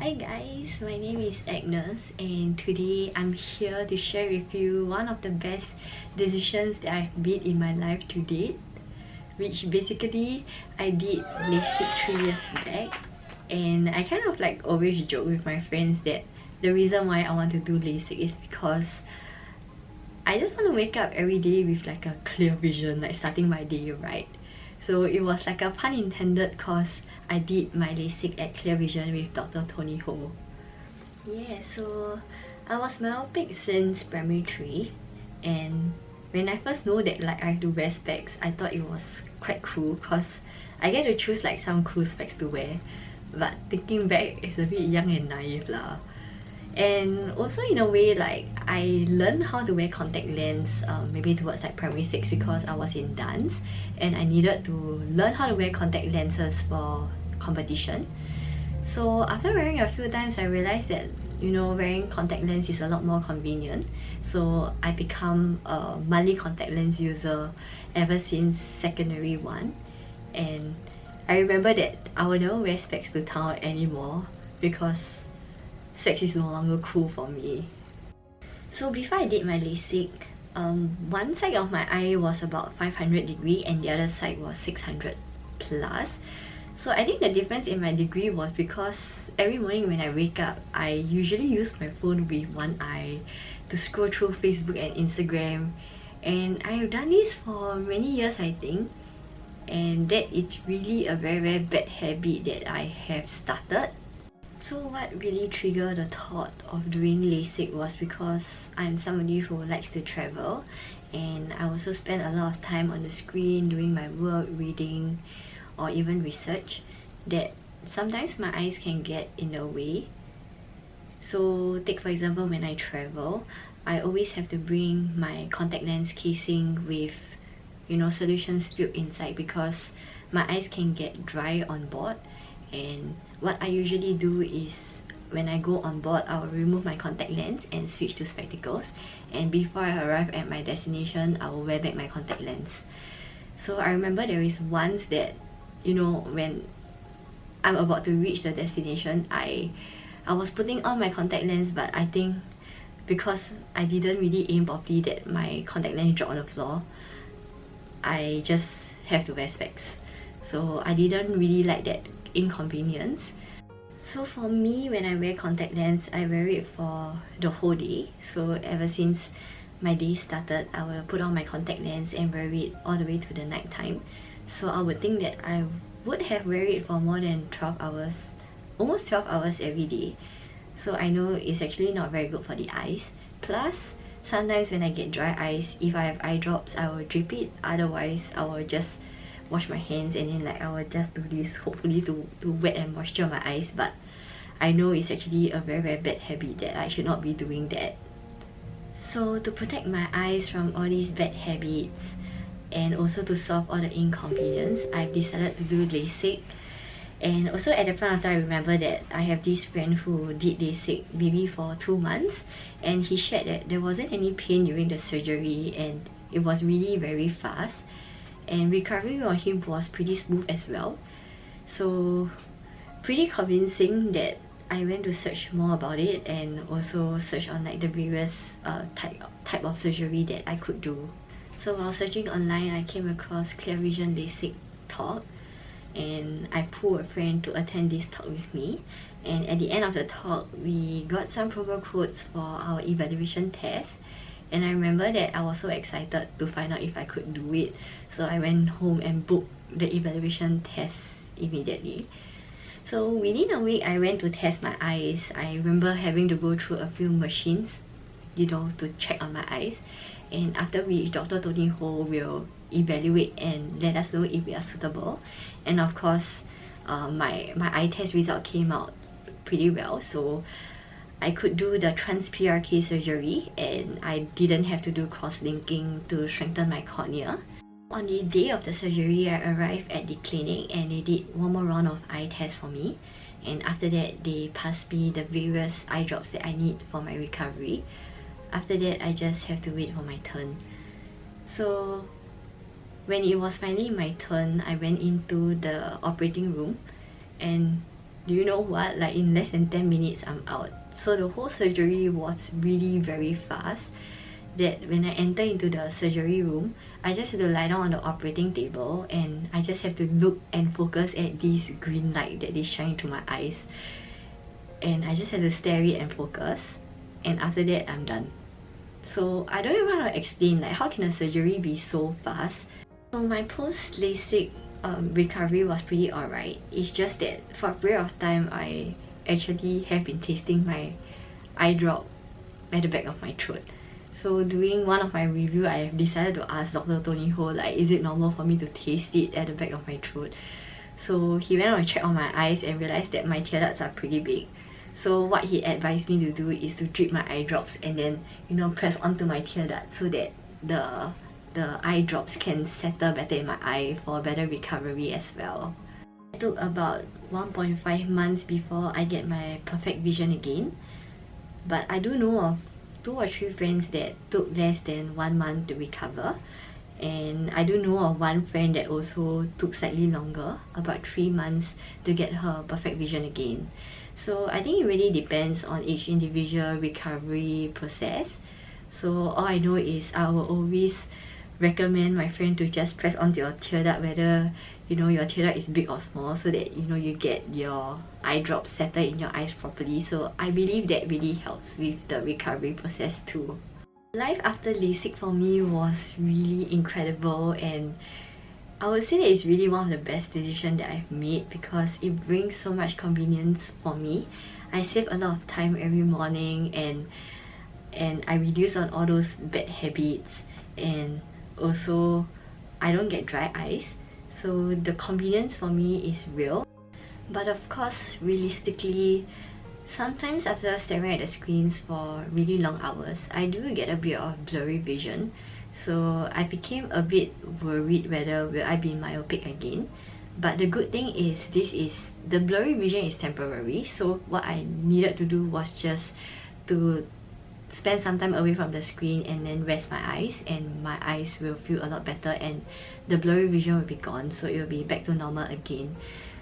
Hi guys, my name is Agnes and today I'm here to share with you one of the best decisions that I've made in my life to date, which basically I did LASIK 3 years back. And I kind of like always joke with my friends that the reason why I want to do LASIK is because I just want to wake up every day with like a clear vision, like starting my day right. So it was like a pun intended cause I did my LASIK at Clear Vision with Dr. Tony Ho. Yeah, so I was myopic since primary 3, and when I first know that like I have to wear specs, I thought it was quite cool cause I get to choose like some cool specs to wear. But thinking back, it's a bit young and naive lah. And also in a way, like I learned how to wear contact lens maybe towards like primary 6 because I was in dance and I needed to learn how to wear contact lenses for competition. So after wearing a few times, I realized that wearing contact lens is a lot more convenient. So I become a monthly contact lens user ever since secondary 1. And I remember that I will never wear specs to town anymore because specs is no longer cool for me. So before I did my LASIK, one side of my eye was about 500 degree and the other side was 600 plus. So I think the difference in my degree was because every morning when I wake up, I usually use my phone with one eye to scroll through Facebook and Instagram, and I've done this for many years I think, and that is really a very bad habit that I have started. So what really triggered the thought of doing LASIK was because I'm somebody who likes to travel, and I also spend a lot of time on the screen doing my work, reading, or even research, that sometimes my eyes can get in the way. So take for example, when I travel, I always have to bring my contact lens casing with solutions filled inside because my eyes can get dry on board. And what I usually do is when I go on board, I will remove my contact lens and switch to spectacles, and before I arrive at my destination, I will wear back my contact lens. So I remember there is once that when I'm about to reach the destination, I was putting on my contact lens, but I think because I didn't really aim properly that my contact lens dropped on the floor, I just have to wear specs. So I didn't really like that inconvenience. So for me, when I wear contact lens, I wear it for the whole day. So ever since my day started, I will put on my contact lens and wear it all the way to the night time. So I would think that I would have wear it for more than 12 hours, almost 12 hours every day. So I know it's actually not very good for the eyes. Plus, sometimes when I get dry eyes, if I have eye drops, I will drip it. Otherwise, I will just wash my hands and then like I will just do this hopefully to wet and moisture my eyes. But I know it's actually a very bad habit that I should not be doing that. So to protect my eyes from all these bad habits and also to solve all the inconvenience, I've decided to do LASIK. And also at the point of time, I remember that I have this friend who did LASIK maybe for 2 months, and he shared that there wasn't any pain during the surgery and it was really very fast, and recovering on him was pretty smooth as well. So pretty convincing that I went to search more about it and also search on like the various type of surgery that I could do. So while searching online, I came across Clear Vision LASIK talk, and I pulled a friend to attend this talk with me. And at the end of the talk, we got some promo codes for our evaluation test. And I remember that I was so excited to find out if I could do it. So I went home and booked the evaluation test immediately. So within a week, I went to test my eyes. I remember having to go through a few machines, to check on my eyes. And after which, Dr. Tony Ho will evaluate and let us know if we are suitable. And of course, my eye test result came out pretty well. So I could do the trans-PRK surgery and I didn't have to do cross-linking to strengthen my cornea. On the day of the surgery, I arrived at the clinic and they did one more round of eye tests for me. And after that, they passed me the various eye drops that I need for my recovery. After that, I just have to wait for my turn. So when it was finally my turn, I went into the operating room, and do you know what? Like in less than 10 minutes, I'm out. So the whole surgery was really very fast. That when I enter into the surgery room, I just have to lie down on the operating table and I just have to look and focus at this green light that they shine into my eyes. And I just have to stare it and focus. And after that, I'm done. So I don't even want to explain like how can a surgery be so fast. So my post-LASIK recovery was pretty alright. It's just that for a period of time, I actually have been tasting my eye drop at the back of my throat. So during one of my review, I have decided to ask Dr. Tony Ho like, is it normal for me to taste it at the back of my throat? So he went on a check on my eyes and realized that my tear ducts are pretty big. So what he advised me to do is to drip my eye drops and then, you know, press onto my tear duct so that the eye drops can settle better in my eye for better recovery as well. It took about 1.5 months before I get my perfect vision again. But I do know of 2 or 3 friends that took less than 1 month to recover. And I do know of one friend that also took slightly longer, about 3 months, to get her perfect vision again. So I think it really depends on each individual recovery process. So all I know is I will always recommend my friend to just press onto your tear duct, whether you know your tear duct is big or small, so that you know you get your eye drops settled in your eyes properly. So I believe that really helps with the recovery process too. Life after LASIK for me was really incredible, and I would say that it's really one of the best decisions that I've made because it brings so much convenience for me. I save a lot of time every morning and I reduce on all those bad habits, and also I don't get dry eyes. So the convenience for me is real. But of course, realistically, sometimes after staring at the screens for really long hours, I do get a bit of blurry vision. So I became a bit worried whether will I be myopic again. But the good thing is the blurry vision is temporary. So what I needed to do was just to spend some time away from the screen and then rest my eyes, and my eyes will feel a lot better and the blurry vision will be gone, so it will be back to normal again.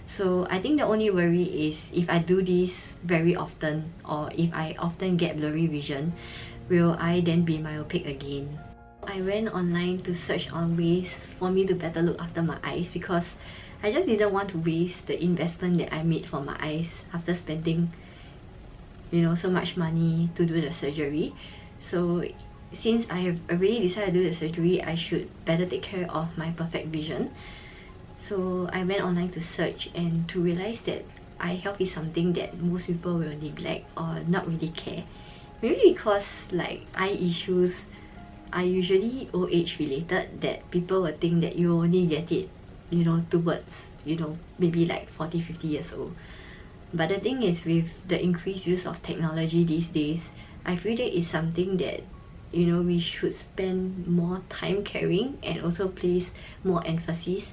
So I think the only worry is if I do this very often, or if I often get blurry vision, will I then be myopic again? I went online to search on ways for me to better look after my eyes because I just didn't want to waste the investment that I made for my eyes after spending, you know, so much money to do the surgery. So since I have already decided to do the surgery, I should better take care of my perfect vision. So I went online to search and to realize that eye health is something that most people will neglect or not really care. Maybe because like eye issues are usually old age related, that people will think that you only get it, you know, towards, you know, maybe like 40-50 years old. But the thing is, with the increased use of technology these days, I feel that it's something that, you know, we should spend more time caring and also place more emphasis.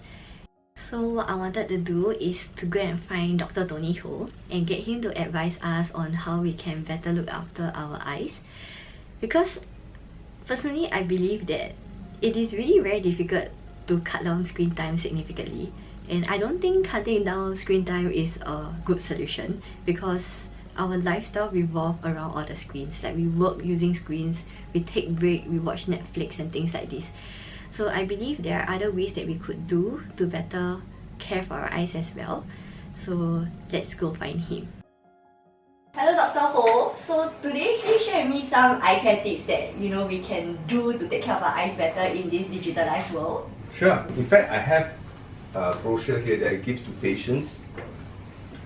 So what I wanted to do is to go and find Dr. Tony Ho and get him to advise us on how we can better look after our eyes. Because personally, I believe that it is really very difficult to cut down screen time significantly. And I don't think cutting down screen time is a good solution because our lifestyle revolves around all the screens. Like we work using screens, we take break, we watch Netflix and things like this. So I believe there are other ways that we could do to better care for our eyes as well. So let's go find him. Hello Dr. Ho. So today can you share with me some eye care tips that we can do to take care of our eyes better in this digitalized world? Sure. In fact, I have a brochure here that I give to patients,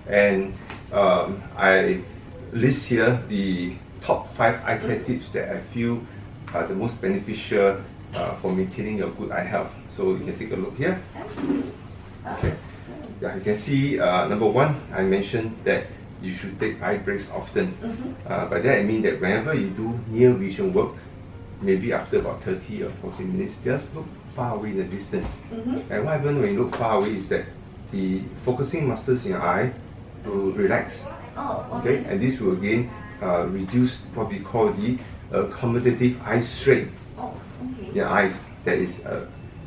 and I list here the top 5 eye care tips that I feel are the most beneficial for maintaining your good eye health. So you can take a look here. Okay. Yeah, you can see number 1, I mentioned that you should take eye breaks often. By that I mean that whenever you do near vision work, maybe after about 30 or 40 minutes, just look far away in the distance. And what happens when you look far away is that the focusing muscles in your eye will relax. Okay, and this will again reduce what we call the accommodative eye strain in your eyes that is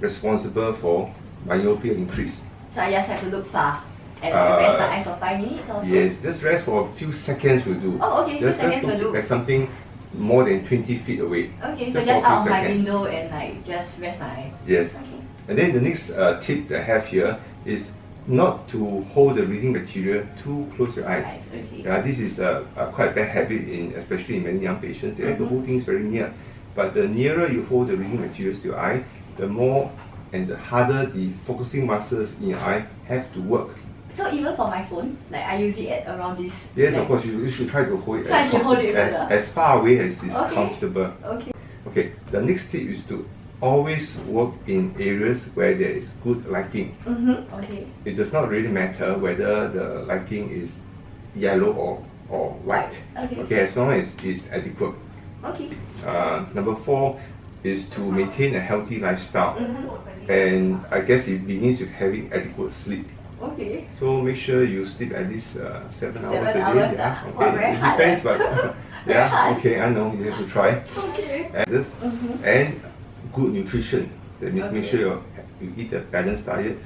responsible for myopia increase. So I just have to look far. And like rest my eyes for 5 minutes or so? Yes, just rest for a few seconds will do. Oh, okay, few seconds will do. At something more than 20 feet away. Okay, so just out of my window and like just rest my eye. Yes. Okay. And then the next tip that I have here is not to hold the reading material too close to your eyes. Okay. This is a quite bad habit, especially in many young patients. They like to hold things very near. But the nearer you hold the reading materials to your eye, the more and the harder the focusing muscles in your eye have to work. So even for my phone, like I use it at around this. Yes, of course, you should try to hold it, so I should hold it as far away as is comfortable. Okay. Okay, the next tip is to always work in areas where there is good lighting. Okay. It does not really matter whether the lighting is yellow or white. Okay, as long as it's adequate. Okay. Number 4 is to maintain a healthy lifestyle. And I guess it begins with having adequate sleep. Okay. So make sure you sleep at least 7 hours a day. Yeah. Okay. Wow, very it hard, depends, but yeah, okay, I know, you have to try. Okay. And good nutrition. That means make sure you eat a balanced diet,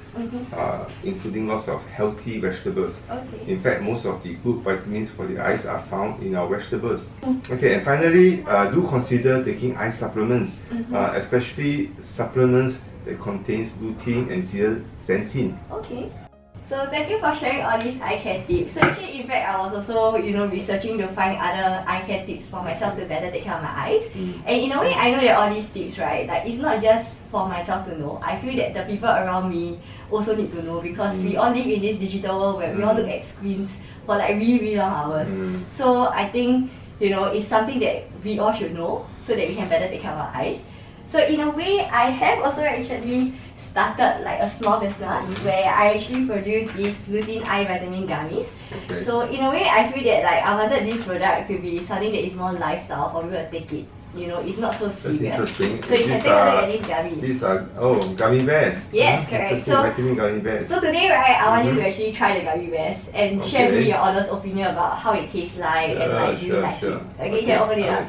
including lots of healthy vegetables. Okay. In fact, most of the good vitamins for the eyes are found in our vegetables. Okay, and finally, do consider taking eye supplements, especially supplements that contains lutein and zeaxanthin. Okay. So thank you for sharing all these eye care tips. So actually, in fact, I was also, researching to find other eye care tips for myself to better take care of my eyes. And in a way, I know that all these tips, right, like it's not just for myself to know. I feel that the people around me also need to know because we all live in this digital world where we all look at screens for like really, really long hours. So I think, it's something that we all should know so that we can better take care of our eyes. So in a way, I have also actually started like a small business where I actually produce these lutein eye vitamin gummies. Okay. So in a way, I feel that like I wanted this product to be something that is more lifestyle for people to take it. It's not so serious. That's interesting. So you can take a look at this gummy. These are gummy bears. Yes, correct. So vitamin gummy bears. So today, right, I want you to actually try the gummy bears and share with me your honest opinion about how it tastes like and like do you like it. Okay, you can open it up.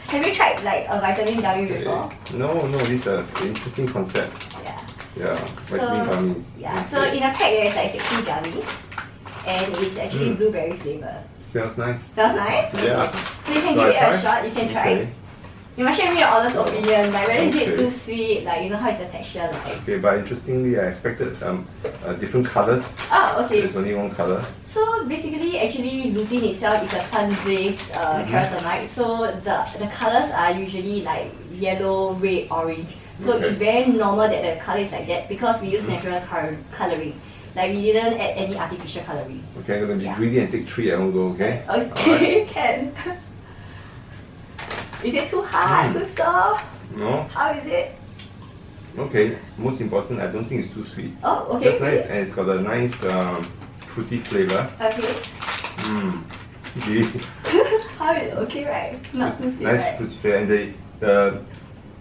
Have you tried like a vitamin gummy before? No, this is an interesting concept. Yeah, vitamin gummies. Yeah, so in a pack there is like 60 gummies and it's actually blueberry flavor. Smells nice. Smells nice? Yeah. So you can give it a shot, you can try. You must share with me your honest opinion, like whether is it too sweet, like how is the texture like? Okay, but interestingly I expected different colours. Oh, okay. There's only one colour. So basically, actually lutein itself is a plant-based carotenoid, so the colours are usually like yellow, red, orange. So it's very normal that the colour is like that because we use natural colouring. Like we didn't add any artificial colouring. Okay, I'm going to be greedy and take 3 at one go, okay? Okay, can. Is it too hard, too soft? No. How is it? Okay, most important, I don't think it's too sweet. Oh, okay. Just nice, and it's got a nice fruity flavour. Okay. How is it? Okay, right? Not too sweet, nice right? fruity flavour, and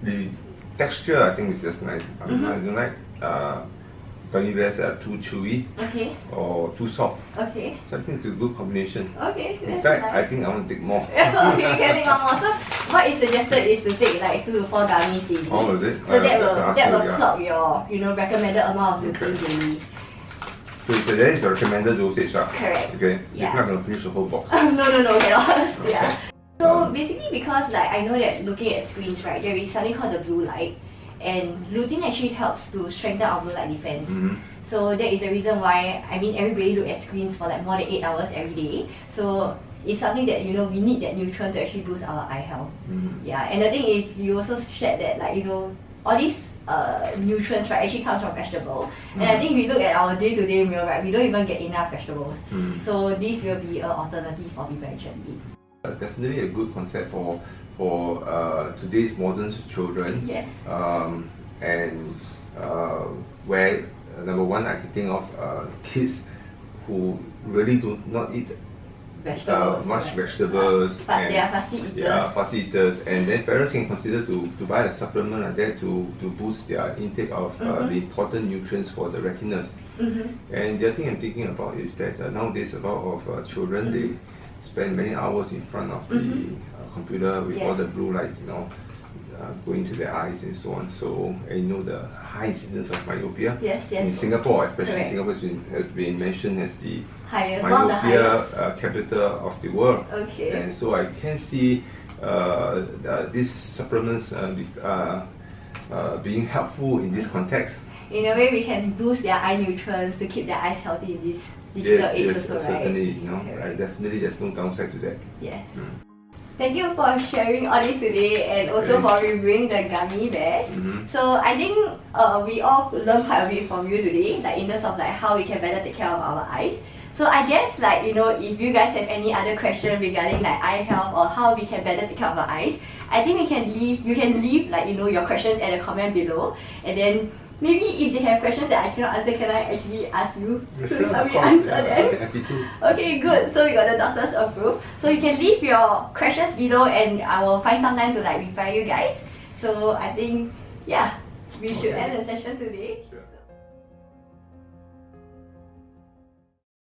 the texture I think is just nice. I don't like gummy bears that are too chewy or too soft. Okay. So I think it's a good combination. Okay. In fact, I think I want to take more. Okay, you can take one more. So what is suggested is to take like 2 to 4 gummies daily. Oh, is it? So that will clock your recommended amount of lutein daily. So that is the recommended dosage. Correct. Okay. Yeah. You're not going to finish the whole box. No, cannot. Yeah. So basically, because like I know that looking at screens, right, there is something called the blue light. And lutein actually helps to strengthen our blue light defense. So that is the reason why, everybody look at screens for like more than 8 hours every day. So it's something that, we need that nutrient to actually boost our eye health. Yeah, and the thing is, you also shared that like, all these nutrients, right, actually comes from vegetable. And I think if we look at our day-to-day meal, right, we don't even get enough vegetables. So this will be an alternative for people actually. Definitely a good concept for today's modern children. Yes. And where number one I can think of kids who really do not eat much vegetables. But they are fussy eaters. Yeah, fussy eaters. And then parents can consider to buy a supplement like that to boost their intake of the important nutrients for the retinas. And the other thing I'm thinking about is that nowadays a lot of children, they spend many hours in front of the computer with all the blue lights, going to their eyes and so on. So, and you know the high incidence of myopia. Yes, yes. In Singapore, especially Correct. Singapore has been mentioned as the Highest, one of the myopia highest. capital of the world. Okay. And so I can see these supplements being helpful in this context. In a way, we can boost their eye nutrients to keep their eyes healthy in this digital age also, right? Certainly. You know, Okay. definitely there's no downside to that. Yes. Thank you for sharing all this today and also for reviewing the gummy bears. So I think we all learned quite a bit from you today, like in terms of like how we can better take care of our eyes. So I guess like, you know, if you guys have any other question regarding like eye health or how we can better take care of our eyes, I think you can leave like, you know, your questions at the comment below, and then maybe if they have questions that I cannot answer, can I actually ask you to help me answer them? I'll be happy to. Okay, good. So we got the doctor's approve. So you can leave your questions below and I will find some time to like reply you guys. So I think, yeah, we should end the session today. Sure.